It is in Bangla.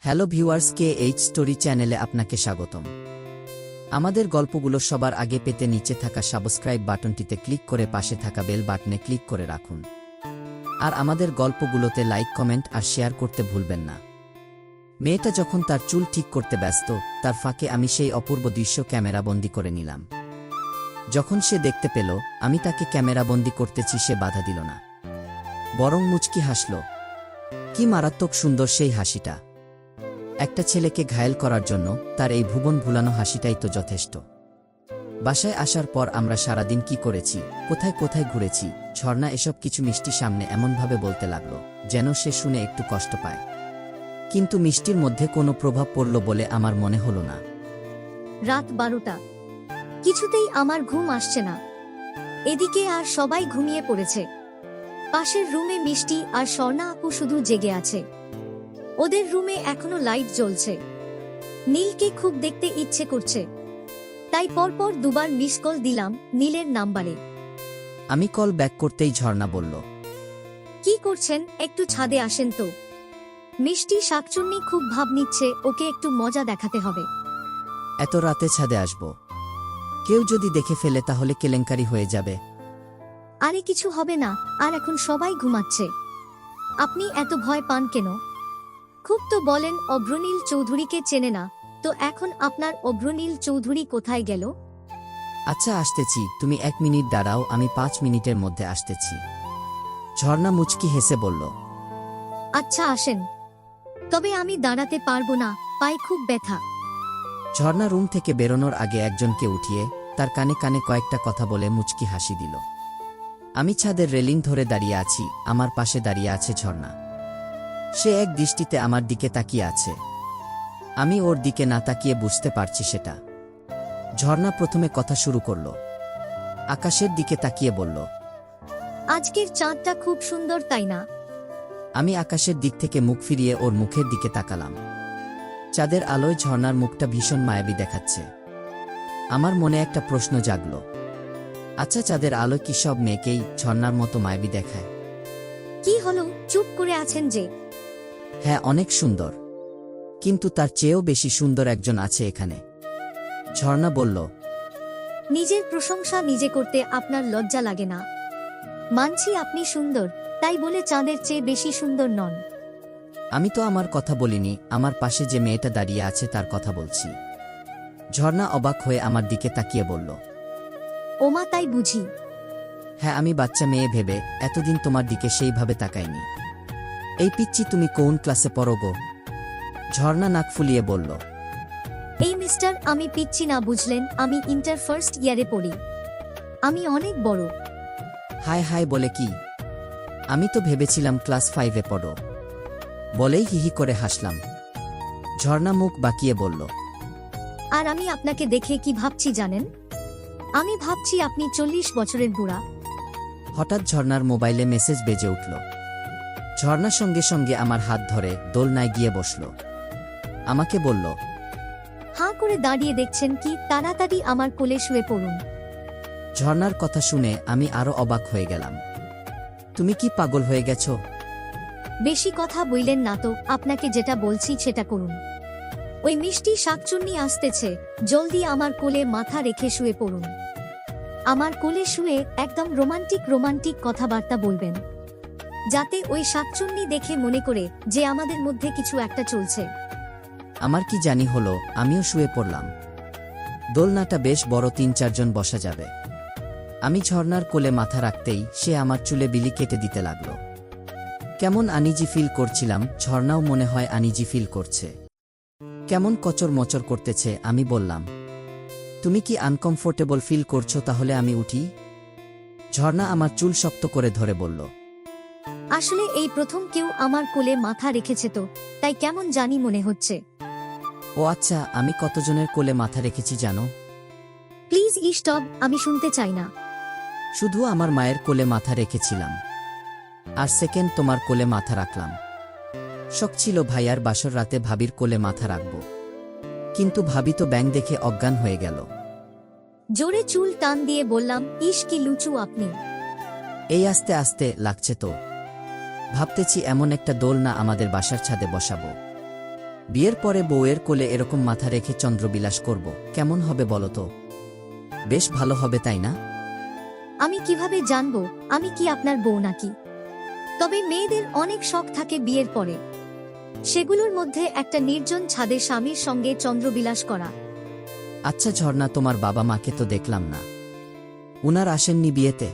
হ্যালো ভিউয়ার্স, KH স্টোরি চ্যানেলে আপনাকে স্বাগতম। আমাদের গল্পগুলো সবার আগে পেতে নিচে থাকা সাবস্ক্রাইব বাটনটিতে ক্লিক করে পাশে থাকা বেল বাটনে ক্লিক করে রাখুন। আর আমাদের গল্পগুলোতে লাইক, কমেন্ট আর শেয়ার করতে ভুলবেন না। মেয়েটা যখন তার চুল ঠিক করতে ব্যস্ত, তার ফাঁকে আমি সেই অপূর্ব দৃশ্য ক্যামেরাবন্দি করে নিলাম। যখন সে দেখতে পেল আমি তাকে ক্যামেরাবন্দি করতেছি, সে বাধা দিল না, বরং মুচকি হাসল। কি মারাত্মক সুন্দর সেই হাসিটা! একটা ছেলেকে ঘায়েল করার জন্য তার এই ভুবন ভুলানো হাসিটাই তো যথেষ্ট। বাসায় আসার পর আমরা সারাদিন কি করেছি, কোথায় কোথায় ঘুরেছি, ঝর্ণা এসব কিছু মিষ্টির সামনে এমনভাবে বলতে লাগলো যেন সে শুনে একটু কষ্ট পায়। কিন্তু মিষ্টির মধ্যে কোনো প্রভাব পড়ল বলে আমার মনে হলো না। রাত 12টা, কিছুতেই আমার ঘুম আসছে না। এদিকে আর সবাই ঘুমিয়ে পড়েছে। পাশের রুমে মিষ্টি আর স্বর্ণা আপু শুধু জেগে আছে। ওদের রুমে এখনো লাইট জ্বলছে। নীলকে খুব দেখতে ইচ্ছে করছে, তাই পরপর দুবার মিস কল দিলাম নীলের নাম্বারে। আমি কল ব্যাক করতেই ঝর্ণা বলল, কি করছেন, একটু ছাদে আসেন তো। মিষ্টি শাকচুন্নি খুব ভাব নিচ্ছে, ওকে একটু মজা দেখাতে হবে। এত রাতে ছাদে আসব? কেউ যদি দেখে ফেলে তাহলে কেলেঙ্কারি হয়ে যাবে। আরে কিছু হবে না, আর এখন সবাই ঘুমাচ্ছে। আপনি এত ভয় পান কেন? খুব তো বলেন অভ্রনীল চৌধুরীকে চেনে না, তো এখন আপনার অভ্রনীল চৌধুরী কোথায় গেল? আচ্ছা আসতেছি, তুমি 1 মিনিট দাঁড়াও, আমি 5 মিনিটের মধ্যে আসতেছি। ঝর্ণা মুচকি হেসে বলল, আচ্ছা আসেন, তবে আমি দাঁড়াতে পারবো না, পায়ে খুব ব্যথা। ঝর্ণা রুম থেকে বেরোনোর আগে একজনকে উঠিয়ে তার কানে কানে কয়েকটা কথা বলে মুচকি হাসি দিল। আমি ছাদের রেলিং ধরে দাঁড়িয়ে আছি, আমার পাশে দাঁড়িয়ে আছে ঝর্ণা। সে এক দৃষ্টিতে আমার দিকে তাকিয়ে আছে। আমি ওর দিকে না তাকিয়ে বুঝতে পারছি সেটা। ঝর্ণা প্রথমে কথা শুরু করল, আকাশের দিকে তাকিয়ে বলল, আজকের চাঁদটা খুব সুন্দর, তাই না? আমি আকাশের দিক থেকে মুখ ফিরিয়ে ওর মুখের দিকে তাকালাম। চাঁদের আলোয় ঝর্ণার মুখটা ভীষণ মায়াবী দেখাচ্ছে। আমার মনে একটা প্রশ্ন জাগল, আচ্ছা চাঁদের আলো কি সব মেয়েকেই ঝর্ণার মতো মায়াবী দেখায়? কি হলো, চুপ করে আছেন যে? হ্যাঁ, অনেক সুন্দর, কিন্তু তার চেয়েও বেশি সুন্দর একজন আছে এখানে। ঝর্ণা বলল, নিজের প্রশংসা নিজে করতে আপনার লজ্জা লাগে না? মানছি আপনি সুন্দর, তাই বলে চাঁদের চেয়ে বেশি সুন্দর নন। আমি তো আমার কথা বলিনি, আমার পাশে যে মেয়েটা দাঁড়িয়ে আছে তার কথা বলছি। ঝর্ণা অবাক হয়ে আমার দিকে তাকিয়ে বলল, ওমা, তাই বুঝি? হ্যাঁ, আমি বাচ্চা মেয়ে ভেবে এতদিন তোমার দিকে সেইভাবে তাকাইনি। এই পিচ্চি, তুমি কোন ক্লাসে পড়ো গো? ঝর্ণা নাক ফুলিয়ে বলল, এই মিস্টার, আমি পিচ্ছি না বুঝলেন, আমি ইন্টার ফার্স্ট ইয়ারে পড়ি। আমি অনেক বড়। হায় হায় বলে কি? আমি তো ভেবেছিলাম ক্লাস 5-এ পড়ো। বলেই হিহি করে হাসলাম। ঝর্ণা মুখ বাঁকিয়ে বলল, আর আমি আপনাকে দেখে কি ভাবছি জানেন? আমি ভাবছি আপনি 40 বছরের বুড়া। হঠাৎ ঝর্ণার মোবাইলে মেসেজ বেজে উঠল। ঝর্ণা সঙ্গে সঙ্গে আমার হাত ধরে দোলনায় গিয়ে বসল। আমাকে বলল, হাঁ করে দাঁড়িয়ে দেখছেন কি, তাড়াতাড়ি আমার কোলে শুয়ে পড়ুন। ঝর্ণার কথা শুনে আমি আরো অবাক হয়ে গেলাম। তুমি কি পাগল হয়ে গেছ? বেশি কথা বইলেন না তো, আপনাকে যেটা বলছি সেটা করুন। ওই মিষ্টি শাকচুন্নি আসতেছে, জলদি আমার কোলে মাথা রেখে শুয়ে পড়ুন। আমার কোলে শুয়ে একদম রোমান্টিক রোমান্টিক কথাবার্তা বলবেন, যাতে ওই শাকচুন্নি দেখে মনে করে যে আমাদের মধ্যে কিছু একটা চলছে। আমার কি জানি হলো, আমিও শুয়ে পড়লাম। দোলনাটা বেশ বড়, 3-4 জন বসা যাবে। আমি ঝর্ণার কোলে মাথা রাখতেই সে আমার চুলে বিলি কেটে দিতে লাগল। কেমন আনিজি ফিল করছিলাম, ঝর্ণাও মনে হয় আনিজি ফিল করছে। কেমন কচর মচর করতেছে। আমি বললাম, তুমি কি আনকমফোর্টেবল ফিল করছো? তাহলে আমি উঠি? ঝর্ণা আমার চুল শক্ত করে ধরে বলল, আসলে এই প্রথম কেউ আমার কোলে মাথা রেখেছে, তো তাই কেমন জানি মনে হচ্ছে। ও আচ্ছা, আমি কতজনের কোলে মাথা রেখেছি জানো? প্লিজ স্টপ, আমি শুনতে চাই না। শুধু আমার মায়ের কোলে মাথা রেখেছিলাম, আর সেকেন্ড তোমার কোলে মাথা রাখলাম। শখ ছিল ভাইয়ার বাসর রাতে ভাবির কোলে মাথা রাখব, কিন্তু ভাবি তো ব্যাঙ দেখে অজ্ঞান হয়ে গেল। জোরে চুল টান দিয়ে বললাম, ইস কি লুচু আপনি। এই আস্তে আস্তে লাগছে তো। ভাবতেছি এমন একটা দোলনা আমাদের বাসার ছাদে বসাবো। বিয়ের পরে বউয়ের কোলে এরকম মাথা রেখে চন্দ্রবিলাস করব, কেমন হবে বলো তো? বেশ ভালো হবে, তাই না? আমি কিভাবে জানবো আমি কি আপনার বউ নাকি? তবে মেয়েদের অনেক শখ থাকে বিয়ের পরে। সেগুলোর মধ্যে একটা নির্জন ছাদে স্বামীর সঙ্গে চন্দ্রবিলাস করা। আচ্ছা ঝর্ণা, তোমার বাবা মাকে তো দেখলাম না, উনার আসেননি বিয়েতে?